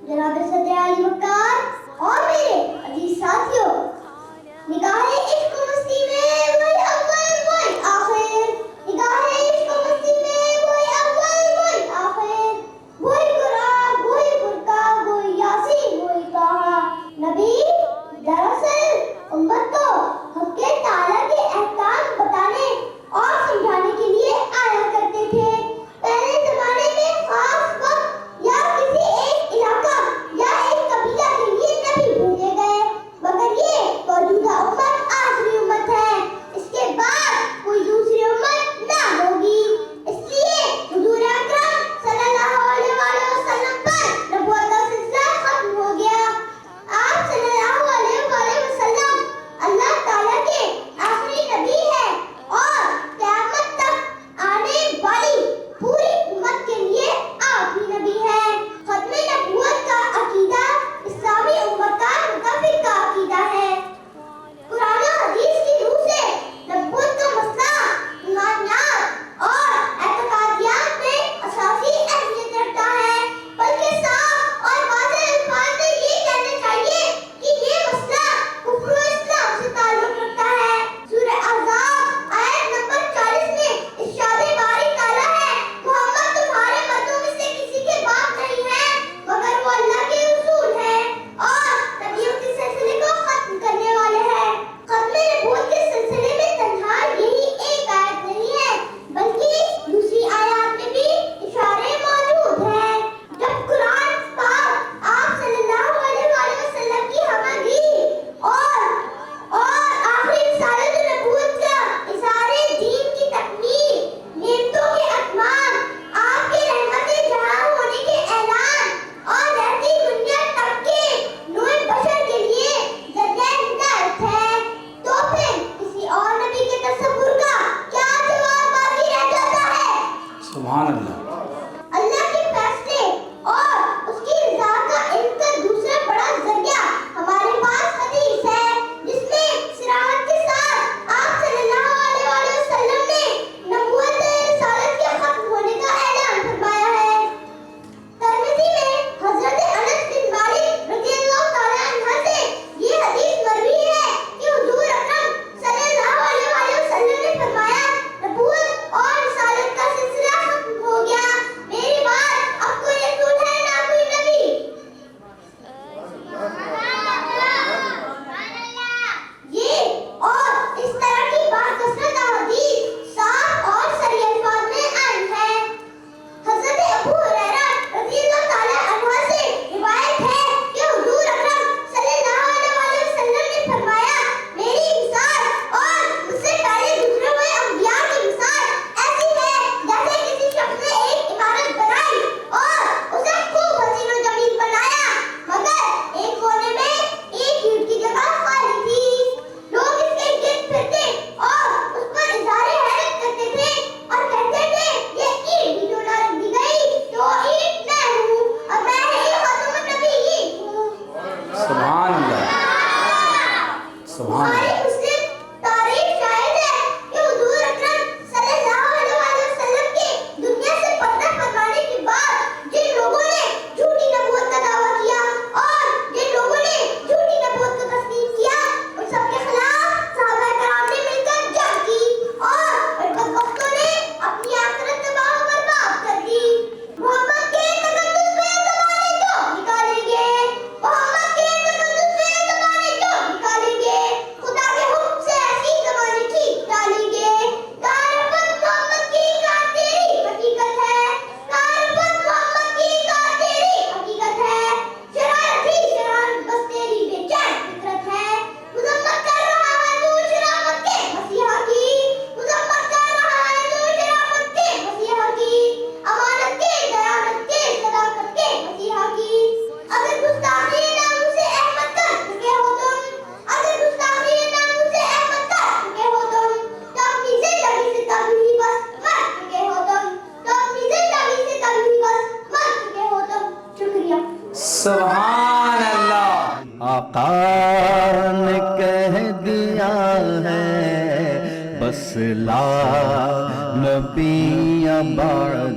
जनाब सदर आली वकार और मेरे अजीज साथियों, निगाहे इश्क मस्ती में वही अव्वल वही आखिर, निगाहे इश्क मस्ती में वही अव्वल वही आखिर, वही कुरान वही फुरकान वही यासीन वही ताहा। नबी दरअसल उम्मत को हक़ ताला के अहकाम बताने और समझाने के लिए आया करते थे। पहले जमाने में खास वक्त या किसी एक इलाका या एक कबीला के लिए नबी भेजे गए, मगर ये मौजूदा उम्मत आखिरी उम्मत है। इसके बाद कोई दूसरी उम्मत ना होगी, इसलिए हुजूर अकरम सल्लल्लाहु अलैहि वसल्लम पर नबूवत का सिलसिला खत्म हो गया। आप सल्लल्लाहु अलैहि वसल्लम अल्लाह ताला के आखिरी नबी हैं और क़यामत तक आने वाली पूरी उम्मत के लिए आखिरी नबी हैं। खत्मे नबूवत का अकीदा इस्लामी उम्मत का मुतफ़िक़ अकीदा है। कुरान और हदीस की रूह से नबूवत का मसला ईमानियात और एतक़ादियात में असासी अहमियत रखता है, बल्कि साफ और वाज़ेह अल्फाज़ में ये कहना चाहिए कि ये मसला कुफ्र और इस्लाम से ताल्लुक़ रखता है। सूरह अहज़ाब आयत नंबर 40 में इरशाद बारी ताला है, मोहम्मद तुम्हारे मर्दों में से किसी के बाप नहीं है, मगर वो अल्लाह के रसूल हैं और नबियों के सिलसिले को खत्म करने वाले हैं। खत्मे नबूवत के सिलसिले में तन्हा यही एक आयत नहीं है, बल्कि दूसरी आयत में भी इशारे मौजूद हैं। जब कुरान पाक आप सल्लल्लाहु अलैहि वसल्लम की हमदर्दी और आखिरी रिसालत नबूवत का इज़हारे दीन की तकमील, नेमतों के अतमाम, आपके रहमत जहां होने के ऐलान और रहती दुनिया तक के नूर बशर के लिए ज़रिया हिदायत है, तो फिर किसी और नबी के तसव्वुर का क्या जवाब बाकी रह जाता है? सुभान अल्लाह। अल्लाह के फैसले और उसकी रज़ा का इल्म का दूसरा बड़ा ज़रिया हमारे पास हदीस है, जिसमें सिराहत के साथ आप सल्लल्लाहु अलैहि वसल्लम ने नबूवत रिसालत के खत्म होने का ऐलान फरमाया है। तिरमिज़ी में हज़रत अनस बिन मालिक रज़ियल्लाहु तआला अन्हु से ये हदीस मरवी है कि हुजूर अकरम सल्लल्लाहु अलैहि वसल्लम ने फरमाया, नबूवत और रिसालत का सिलसिला खत्म हो गया, मेरे बाद अब कोई रसूल है ना कोई नबी। ये और इस तरह की बाकसरत अहादीस साफ और सही अल्फाज में आई है। हज़रत अबू हुरैरा रज़ियल्लाहु तआला अन्हु से रिवायत है कि हुजूर अकरम सल्लल्लाहु अलैहि वसल्लम ने फरमाया, मेरी मिसाल और मुझसे पहले गुज़रे हुए अंबिया की मिसाल ऐसी है जैसे किसी शख्स ने एक इमारत बनाई और उसे खूब हसीन और जमील बनाया, मगर एक कोने में एक ईंट की जगह खाली थी। लोग इसके गिर्द फिरते और उस पर इज़हारे हैरत करते थे और कहते थे, ये ईंट भी तो ना रख दी गई, तो ईंट मैं हूँ और मैं ही खातमुन नबिय्यीन हूँ। सुभान अल्लाह। सुभान हमारी अल्लाह। मुस्लिम तारीख शायद है कि हुजूर अकरम सल्लल्लाहु अलैहि वसल्लम के दुनिया से पर्दा फरमाने के बाद जिन लोगों ने झूठी नबूवत का दावा किया और जिन लोगों ने झूठी नबूवत को तस्लीम किया, उन सब के खिलाफ सहाबा कराम ने मिलकर जंग की और उन बदबख्तों ने अपनी आखिरत तबाह और बर्बाद कर दी। मोहम्मद के तकद्दुस पे ज़बानें जो निकालेंगे, मोहम्मद के तकद्दुस पे ज़बानें जो निकालेंगे, खुदा के हुक्म से ऐसी ज़बानें ठीक डालेंगे। कारफत मोहम्मद की का तेरी हकीकत है, कारफत मोहम्मद की का तेरी हकीकत है, शरारत ही शरारत बस तेरी बेचैन फितरत है। मुज़म्मत कर रहा है तू शराफत के मसीहा की, मुज़म्मत कर रहा है तू शराफत के मसीहा की, अमानत के दयानत के सदाकत के मसीहा की। अगर गुस्ताखी नाम से अहमद कर चुके हो तुम, अगर गुस्ताखी नाम से अहमद कर चुके हो तुम, तो अपनी ज़िंदगी से कभी बस मर चुके हो तुम, तो अपनी ज़िंदगी से कभी बस मर चुके हो तुम। शुक्रिया। सुभान अल्लाह। आका ने कह दिया है, बस ला नबी बाद